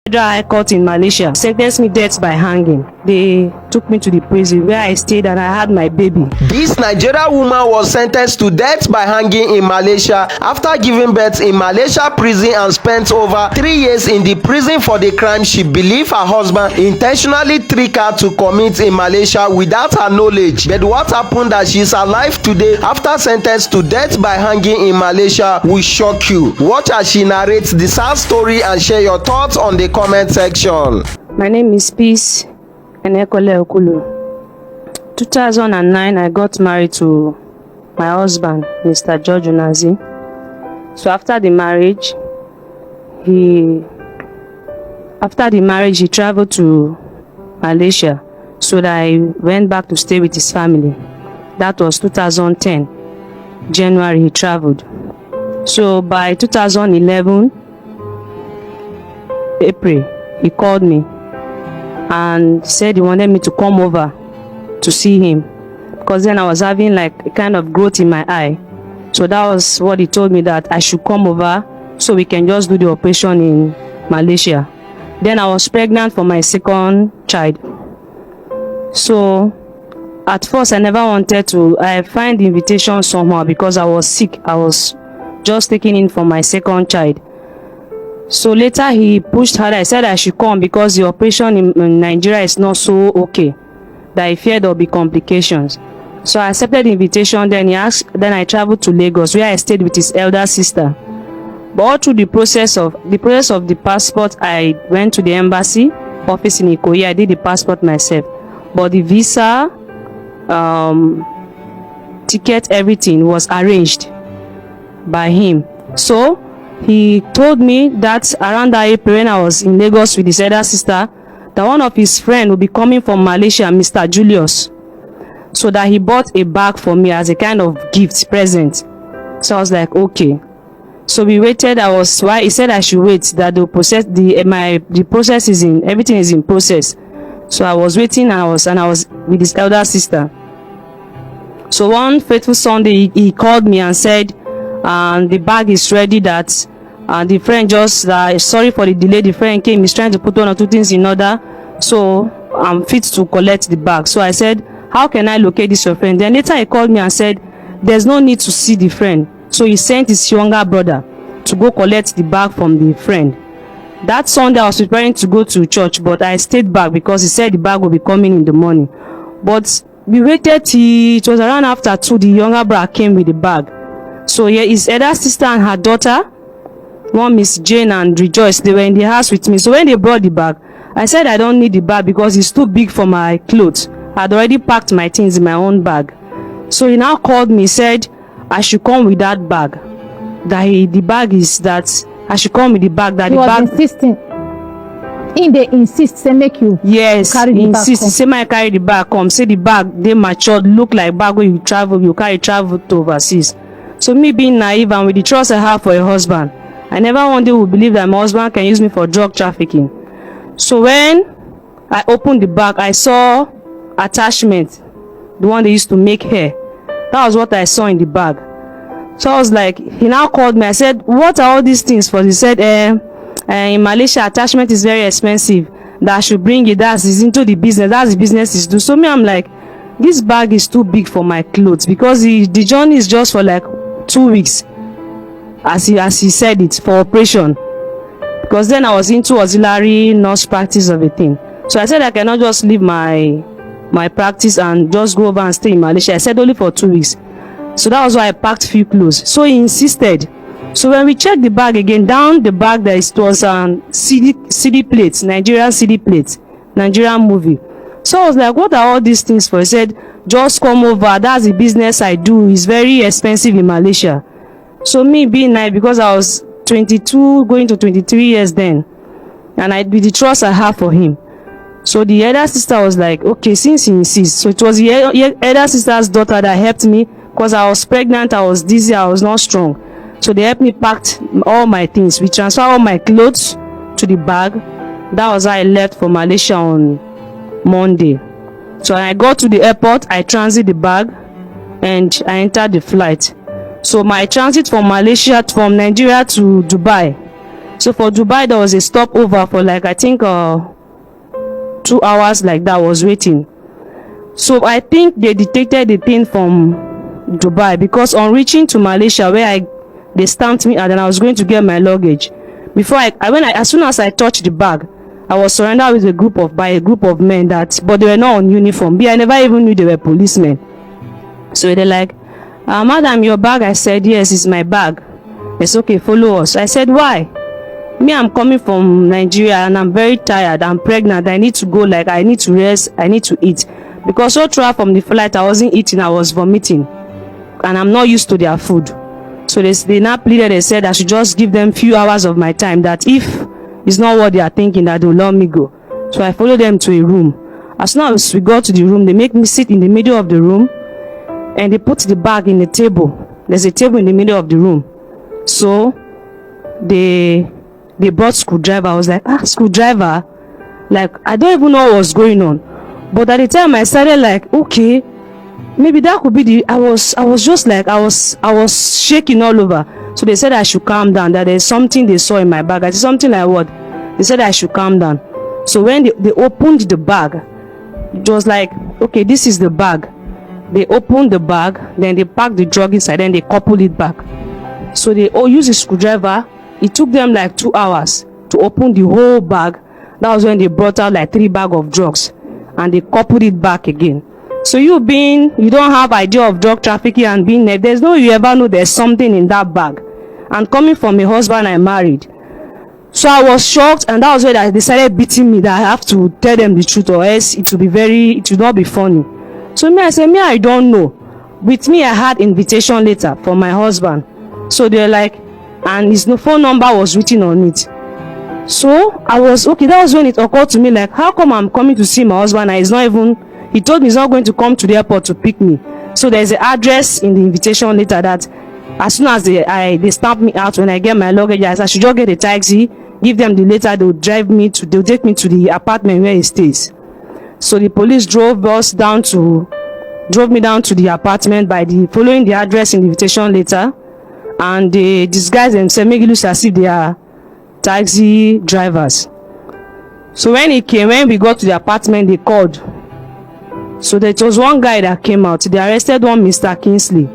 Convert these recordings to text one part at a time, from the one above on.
Federal High Court in Malaysia sentenced me death by hanging. They took me to the prison where I stayed and I had my baby. This Nigerian woman was sentenced to death by hanging in Malaysia after giving birth in Malaysia prison and spent over 3 years in the prison for the crime she believed her husband intentionally tricked her to commit in Malaysia without her knowledge. But what happened that she is alive today after sentenced to death by hanging in Malaysia will shock you. Watch as she narrates the sad story and share your thoughts on the comment section. My name is Peace Enekole Okulu. 2009, I got married to my husband, Mr. George Unazi. So after the marriage, he traveled to Malaysia so that I went back to stay with his family. That was 2010, January he traveled. So by 2011, April, he called me and said he wanted me to come over to see him because then I was having like a kind of growth in my eye. So that was what he told me, that I should come over so we can just do the operation in Malaysia. Then I was pregnant for my second child. So at first I never wanted to. I find the invitation somehow because I was sick. I was just taking in for my second child. So later he pushed harder. I said I should come because the operation in Nigeria is not so okay, that I feared there will be complications. So I accepted the invitation. Then I traveled to Lagos where I stayed with his elder sister. But all through the process of the passport, I went to the embassy office in Ikoyi. I did the passport myself. But the visa, ticket, everything was arranged by him. So he told me that around that April, when I was in Lagos with his elder sister, that one of his friends will be coming from Malaysia, Mr. Julius. So that he bought a bag for me as a kind of gift present. So I was like, okay. So we waited. He said I should wait, that the process is in, everything is in process. So I was waiting and I was with his elder sister. So one fateful Sunday, he called me and said, the bag is ready, that the friend just, sorry for the delay, the friend came, he's trying to put one or two things in order, so I'm fit to collect the bag. So I said, how can I locate this your friend? Then later he called me and said, there's no need to see the friend. So he sent his younger brother to go collect the bag from the friend. That Sunday I was preparing to go to church, but I stayed back because he said the bag will be coming in the morning. But we waited till it was around after 2, the younger brother came with the bag. So yeah, his elder sister and her daughter, one Miss Jane and Rejoice, they were in the house with me. So when they brought the bag, I said I don't need the bag because it's too big for my clothes. I had already packed my things in my own bag. So he now called me, said I should come with that bag. That I should come with the bag. That he the was bag insisting. They insist, say make you carry the bag. He say my carry the bag come. Say the bag they matured, look like bag when you carry travel to overseas. So me being naive and with the trust I have for a husband, I never one day would believe that my husband can use me for drug trafficking. So when I opened the bag, I saw attachment, the one they used to make hair. That was what I saw in the bag. So I was like, he now called me. I said, what are all these things for? He said, in Malaysia, attachment is very expensive. That I should bring it. That's into the business. That's the business is do. So me, I'm like, this bag is too big for my clothes because the journey is just for like 2 weeks. As he said it, for operation. Because then I was into auxiliary nurse practice of a thing. So I said I cannot just leave my practice and just go over and stay in Malaysia. I said only for 2 weeks. So that was why I packed few clothes. So he insisted. So when we checked the bag again, down the bag there was CD plates, Nigerian CD plates, Nigerian movie. So I was like, what are all these things for? He said, just come over. That's the business I do. It's very expensive in Malaysia. So me being naive, because I was 22, going to 23 years then, and with the trust I have for him. So the elder sister was like, okay, since he insists. So it was the elder sister's daughter that helped me because I was pregnant, I was dizzy, I was not strong. So they helped me pack all my things. We transferred all my clothes to the bag. That was how I left for Malaysia on Monday. So when I got to the airport, I transit the bag and I entered the flight. So my transit from Nigeria to Dubai So for Dubai, there was a stopover for like I think 2 hours like that. I was waiting. So I think they detected the thing from Dubai, because on reaching to Malaysia, where they stamped me and then I was going to get my luggage. Before as soon as I touched the bag, I was surrounded with by a group of men but they were not on uniform. I never even knew they were policemen. So they're like, madam, your bag? I said, yes, it's my bag. It's okay, follow us. I said, why? Me, I'm coming from Nigeria and I'm very tired. I'm pregnant. I need to go, I need to rest. I need to eat. Because so throughout from the flight, I wasn't eating, I was vomiting. And I'm not used to their food. So they now pleaded, they said I should just give them few hours of my time, that if it's not what they are thinking, that they'll let me go. So I followed them to a room. As soon as we got to the room, they make me sit in the middle of the room and they put the bag in the table. There's a table in the middle of the room. So they brought screwdriver. I was like, screwdriver? I don't even know what was going on. But at the time I started okay, maybe that could be I was just I was shaking all over. So they said I should calm down, that there's something they saw in my bag. I said, something like what? They said I should calm down. So when they opened the bag, it was okay, this is the bag. They opened the bag, then they packed the drug inside, then they coupled it back. So they all used a screwdriver. It took them 2 hours to open the whole bag. That was when they brought out 3 bags of drugs and they coupled it back again. So you don't have idea of drug trafficking and being there. There's no you ever know there's something in that bag. And coming from a husband I married. So I was shocked, and that was when they started beating me, that I have to tell them the truth or else it will not be funny. So I said, I don't know. With me, I had invitation letter from my husband. So they're and his phone number was written on it. So I was okay. That was when it occurred to me, how come I'm coming to see my husband and he told me he's not going to come to the airport to pick me. So there's an address in the invitation letter that as soon as they stamp me out, when I get my luggage, I should just get a taxi, give them the letter, they'll take me to the apartment where he stays. So the police drove me down to the apartment by following the address in the invitation letter, and they disguise themselves, make it look as if they are taxi drivers. So when we got to the apartment, they called. So there was one guy that came out. They arrested one Mr. Kingsley.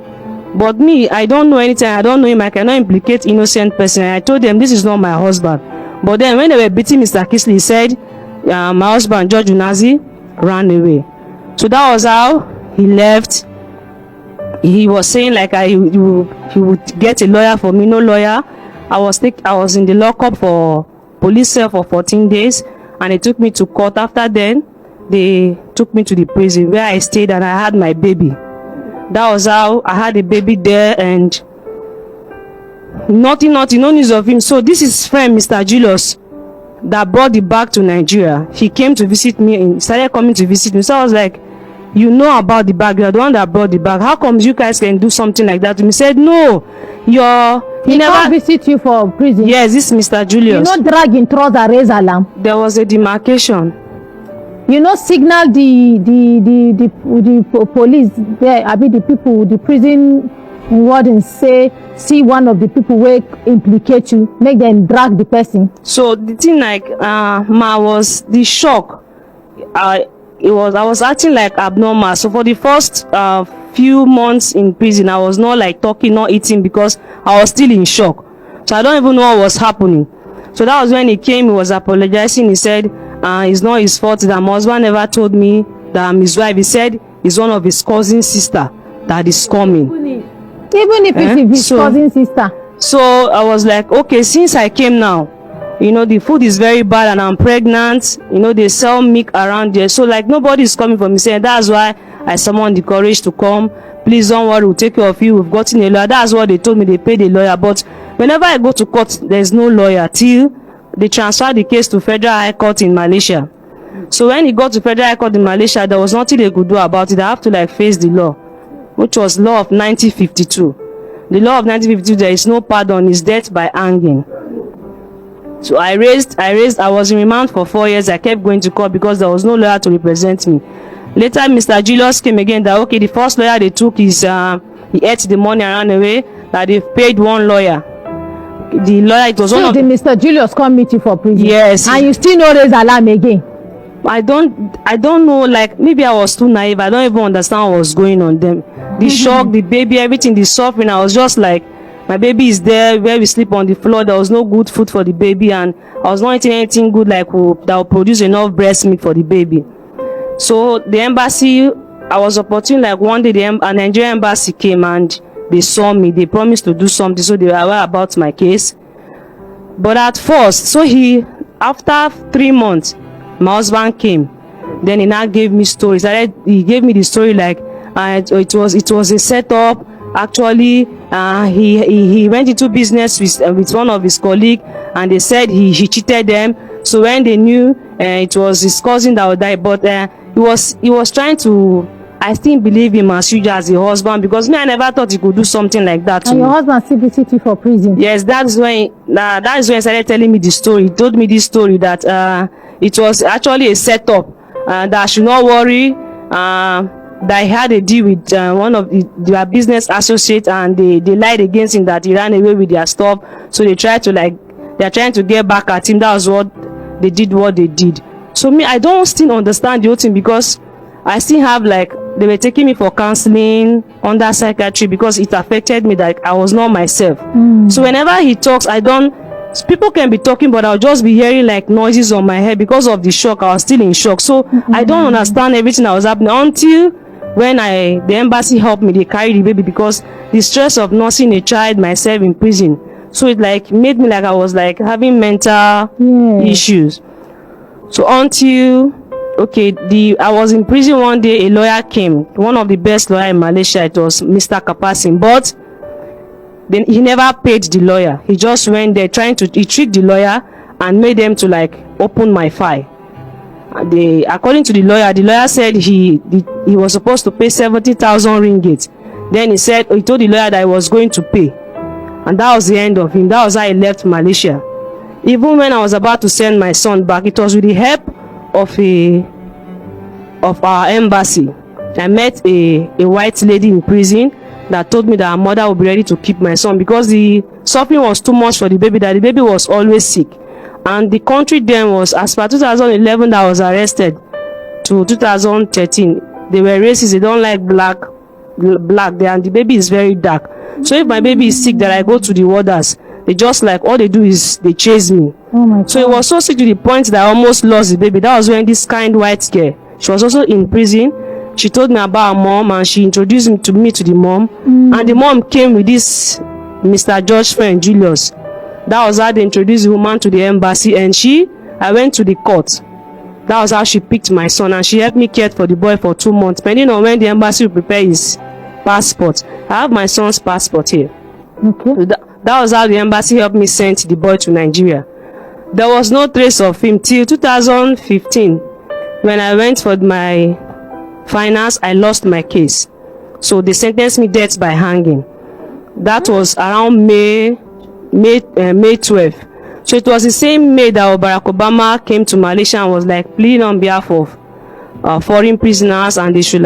But me, I don't know anything. I don't know him. I cannot implicate innocent person. I told them this is not my husband. But then when they were beating Mr. Kingsley, he said, my husband, George Unazi, ran away. So that was how he left. He was saying he would get a lawyer for me. No lawyer. I was in the lockup for police cell for 14 days, and they took me to court. After then, they took me to the prison where I stayed, and I had my baby. That was how I had a baby there, and nothing, no news of him. So this is friend Mr. Julius that brought the bag to Nigeria. He came to visit me and started coming to visit me. So I was like, you know about the bag, you're the one that brought the bag. How come you guys can do something like that to me? He said, no, he never visit you for prison. Yes, this is Mr. Julius. You know, drag in trouser, raise alarm. There was a demarcation. You know, signal the police there. I mean, the people, the prison wardens see one of the people where implicate you, make them drag the person. So the thing was the shock. I was acting abnormal. So for the first few months in prison, I was not talking, not eating, because I was still in shock. So I don't even know what was happening. So that was when he came. He was apologizing. He said it's not his fault that my husband never told me that I'm his wife. He said it's one of his cousin's sister that is coming. Even if it's his cousin's sister. So I was okay, since I came now, the food is very bad and I'm pregnant. They sell milk around there. So nobody is coming for me, saying that's why I summoned the courage to come. Please don't worry, we'll take care of you. We've gotten a lawyer. That's what they told me. They paid a lawyer. But whenever I go to court, there's no lawyer till they transfer the case to Federal High Court in Malaysia. So when he got to Federal High Court in Malaysia, there was nothing they could do about it. I have to face the law, which was law of 1952. The law of 1952, there is no pardon, is death by hanging. So I was in remand for 4 years. I kept going to court because there was no lawyer to represent me. Later, Mr. Julius came again that, okay, the first lawyer they took is, he ate the money and ran away, that they've paid one lawyer. the lawyer, it was one of the Mr. Julius come meet you for prison. Yes. And you still no raise alarm again. I don't know, like maybe I was too naive. I don't even understand what was going on then. The shock, the baby, everything, the suffering. I was just like, my baby is there where we sleep on the floor. There was no good food for the baby, and I was not eating anything good that will produce enough breast milk for the baby. So the embassy, I was opportune, like one day a Nigerian embassy came and they saw me. They promised to do something, so they were aware about my case. But at first, so after 3 months, my husband came. Then he now gave me stories. He gave me the story like it was a setup. Actually, he went into business with one of his colleagues, and they said he cheated them. So when they knew it was his cousin that would die, but he was trying to. I still believe him as huge as a husband, because me, I never thought he could do something like that to me. And your husband still visit you for prison? Yes, that is when he started telling me the story. He told me this story that it was actually a setup, that I should not worry, that he had a deal with one of their business associates, and they lied against him that he ran away with their stuff. So they're trying to get back at him. That was what they did. So me, I don't still understand the whole thing, because I still have they were taking me for counseling under psychiatry, because it affected me that I was not myself. So whenever he talks, people can be talking, but I'll just be hearing like noises on my head because of the shock. I was still in shock. So I don't understand everything that was happening until when the embassy helped me. They carried the baby, because the stress of nursing a child myself in prison. So it made me I was having mental issues. So until I was in prison one day, a lawyer came, one of the best lawyers in Malaysia. It was Mr. Kapasin, but then he never paid the lawyer. He just went there he tricked the lawyer and made them to open my file. According to the lawyer said he was supposed to pay 70,000 ringgit. Then he told the lawyer that he was going to pay, and that was the end of him. That was how he left Malaysia. Even when I was about to send my son back, it was with the help of our embassy. I met a white lady in prison that told me that her mother would be ready to keep my son, because the suffering was too much for the baby, that the baby was always sick. And the country then was, as per 2011 that I was arrested to 2013, they were racist. They don't like black there, and the baby is very dark. So if my baby is sick, that I go to the warders, they just all they do is they chase me. Oh my God. So it was so sick to the point that I almost lost the baby. That was when this kind white girl, she was also in prison. She told me about her mom, and she introduced me to the mom. And the mom came with this Mr. George's friend, Julius. That was how they introduced the woman to the embassy, and I went to the court. That was how she picked my son, and she helped me care for the boy for 2 months, depending on when the embassy will prepare his passport. I have my son's passport here. Okay. So that was how the embassy helped me send the boy to Nigeria. There was no trace of him till 2015. When I went for my finance, I lost my case. So they sentenced me death by hanging. That was around May 12th. So it was the same May that Barack Obama came to Malaysia and was pleading on behalf of foreign prisoners, and they should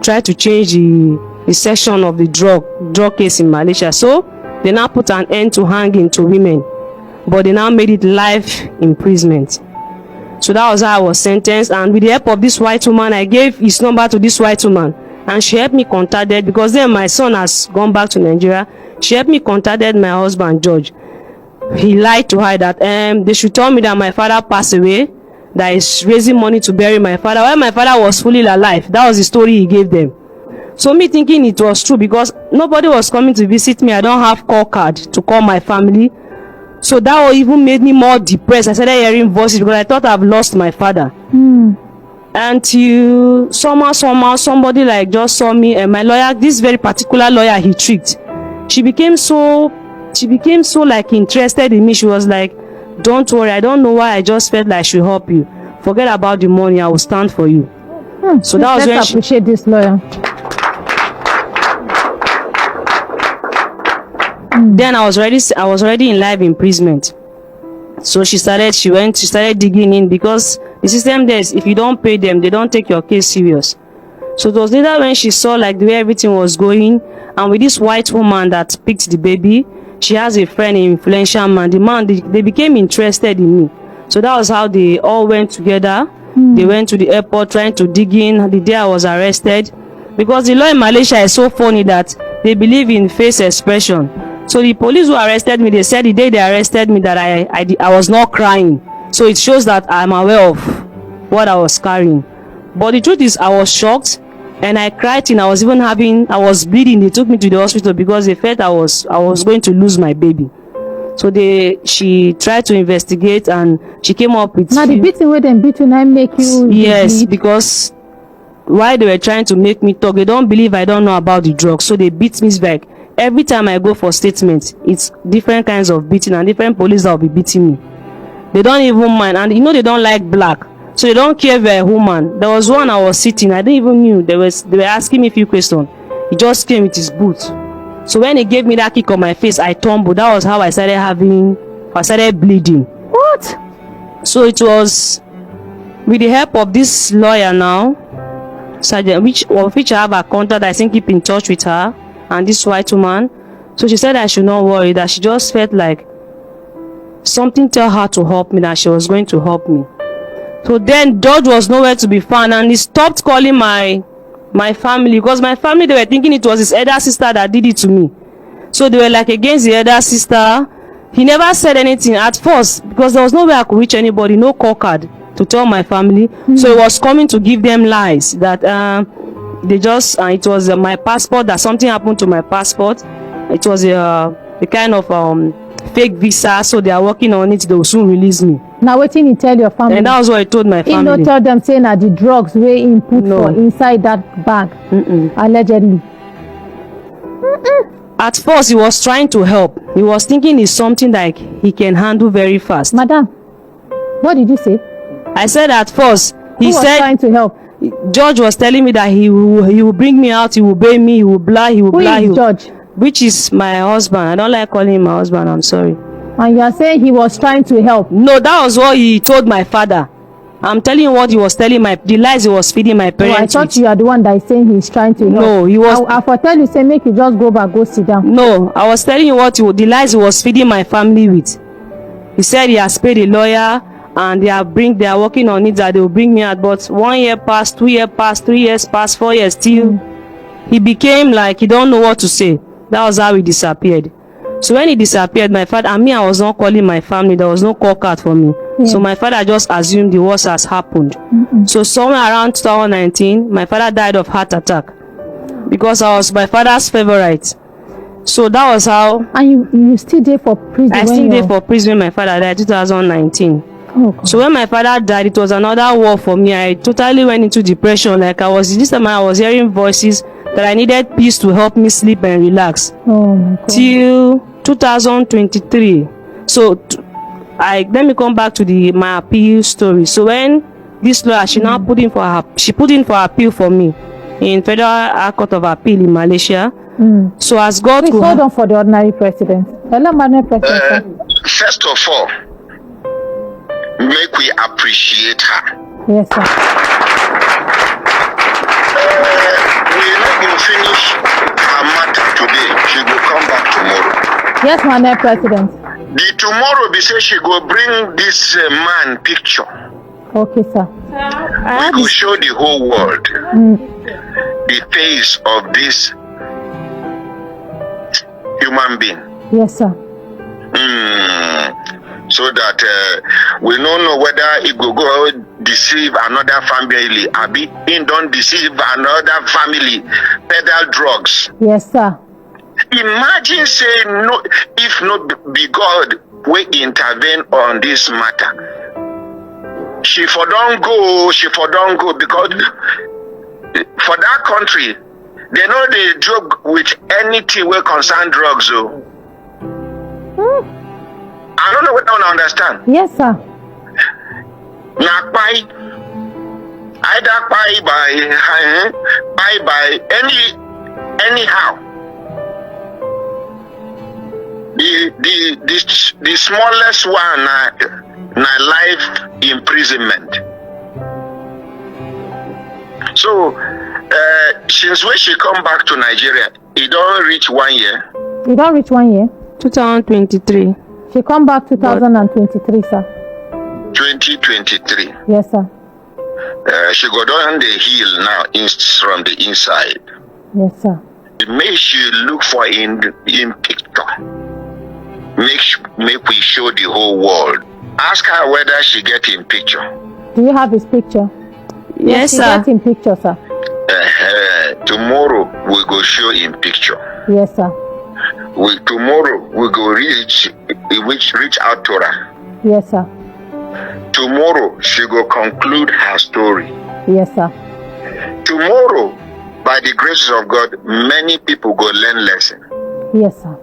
try to change the section of the drug case in Malaysia. So they now put an end to hanging to women, but they now made it life imprisonment. So that was how I was sentenced, and with the help of this white woman, I gave his number to this white woman, and she helped me contact it, because then my son has gone back to Nigeria. She helped me contact my husband George. He lied to her that they should tell me that my father passed away, that he's raising money to bury my father, while my father was fully alive. That was the story he gave them. So me thinking it was true, because nobody was coming to visit me. I don't have call card to call my family. So that even made me more depressed. I started hearing voices, because I thought I've lost my father. Until somehow somebody just saw me, and my lawyer, this very particular lawyer he tricked. She became so interested in me. She was don't worry, I don't know why, I just felt I should help you. Forget about the money, I will stand for you. So that was when let's appreciate this lawyer. Then I was already in live imprisonment. So she started digging in, because the system there is, if you don't pay them, they don't take your case serious. So it was later when she saw the way everything was going, and with this white woman that picked the baby, she has a friend, an influential man. The man, they became interested in me. So that was how they all went together. They went to the airport trying to dig in the day I was arrested. Because the law in Malaysia is so funny that they believe in face expression. So the police who arrested me, they said the day they arrested me that I was not crying. So it shows that I'm aware of what I was carrying. But the truth is, I was shocked and I cried and I was bleeding. They took me to the hospital because they felt I was going to lose my baby. So she tried to investigate and she came up with... Now the beating wey dem beat you na make you... Yes, bleed. because while they were trying to make me talk, they don't believe I don't know about the drugs. So they beat me back. Every time I go for statement, it's different kinds of beating and different police that will be beating me. They don't even mind. And they don't like black. So they don't care if you're a woman. There was one I was sitting, I didn't even knew. They were asking me a few questions. He just came with his boot. So when he gave me that kick on my face, I tumbled. That was how I started bleeding. What? So it was with the help of this lawyer now, Sergeant, which I have a contact. I think keep in touch with her and this white woman. So she said I should not worry, that she just felt like something tell her to help me, that she was going to help me. So then George was nowhere to be found and he stopped calling my family, because my family, they were thinking it was his elder sister that did it to me. So they were like against the elder sister. He never said anything at first because there was no way I could reach anybody, no call card to tell my family. So he was coming to give them lies that they just it was my passport, that something happened to my passport. It was a kind of fake visa, so they are working on it. They will soon release me. Now wetin he tell your family? And that was what I told my family. He no tell them say na the drugs wey he put for inside that bag. Allegedly. At first he was trying to help. He was thinking it's something like he can handle very fast. Madam, what did you say? I said at first Who was trying to help? George was telling me that he will bring me out, he will bail me, he will blah, he will blah. Who is George? Which is my husband. I don't like calling him my husband, I'm sorry. And you are saying he was trying to help? No, that was what he told my father. I'm telling you what he was telling the lies he was feeding my parents. I thought you are the one that is saying he's trying to help. No, he was. I for tell you, say make you just go back, go sit down. No, I was telling you the lies he was feeding my family with. He said he has paid a lawyer and they are working on it, that they will bring me out. But 1 year passed, 2 years passed, 3 years passed, 4 years still. He became like he don't know what to say. That was how he disappeared. So when he disappeared, my father and me, I was not calling my family. There was no call card for me. Yeah. So my father just assumed the worst has happened. So somewhere around 2019, my father died of heart attack because I was my father's favorite. So that was how. And you still there for prison? I still there for prison when my father died, 2019. Oh, so when my father died, it was another war for me. I totally went into depression. Like this time I was hearing voices that I needed peace to help me sleep and relax. Oh my God. Till 2023. So let me come back to my appeal story. So when this lawyer, she now put in for appeal for me in Federal Court of Appeal in Malaysia. So as God could hold on for the ordinary president. Hello, Madam President. First of all, make we appreciate her. Yes, sir. We let you finish her matter today. She will come back tomorrow. Yes, Madam President. The tomorrow be say she go bring this man picture. Okay, sir. We go show the whole world the face of this human being. Yes, sir. So that we don't know whether it will go deceive another family. Abi, he don't deceive another family. Peddle drugs. Yes, sir. Imagine saying no, if not be God will intervene on this matter. She for don't go because for that country they know they joke with anything will concern drugs. I don't know what I don't understand. Yes, sir. Now either by anyhow. The smallest one na life imprisonment. So since when she come back to Nigeria, it don't reach 1 year. It don't reach 1 year. 2023. She come back 2023, sir. 2023. Yes, sir. She go down the hill now from the inside. Yes, sir. Make she look for in picture. Make we show the whole world. Ask her whether she get in picture. Do you have his picture? Yes, she sir. get in picture, sir. Tomorrow we go show in picture. Yes, sir. Tomorrow we go reach out to her. Yes, sir. Tomorrow she go conclude her story. Yes, sir. Tomorrow, by the grace of God, many people go learn lesson. Yes, sir.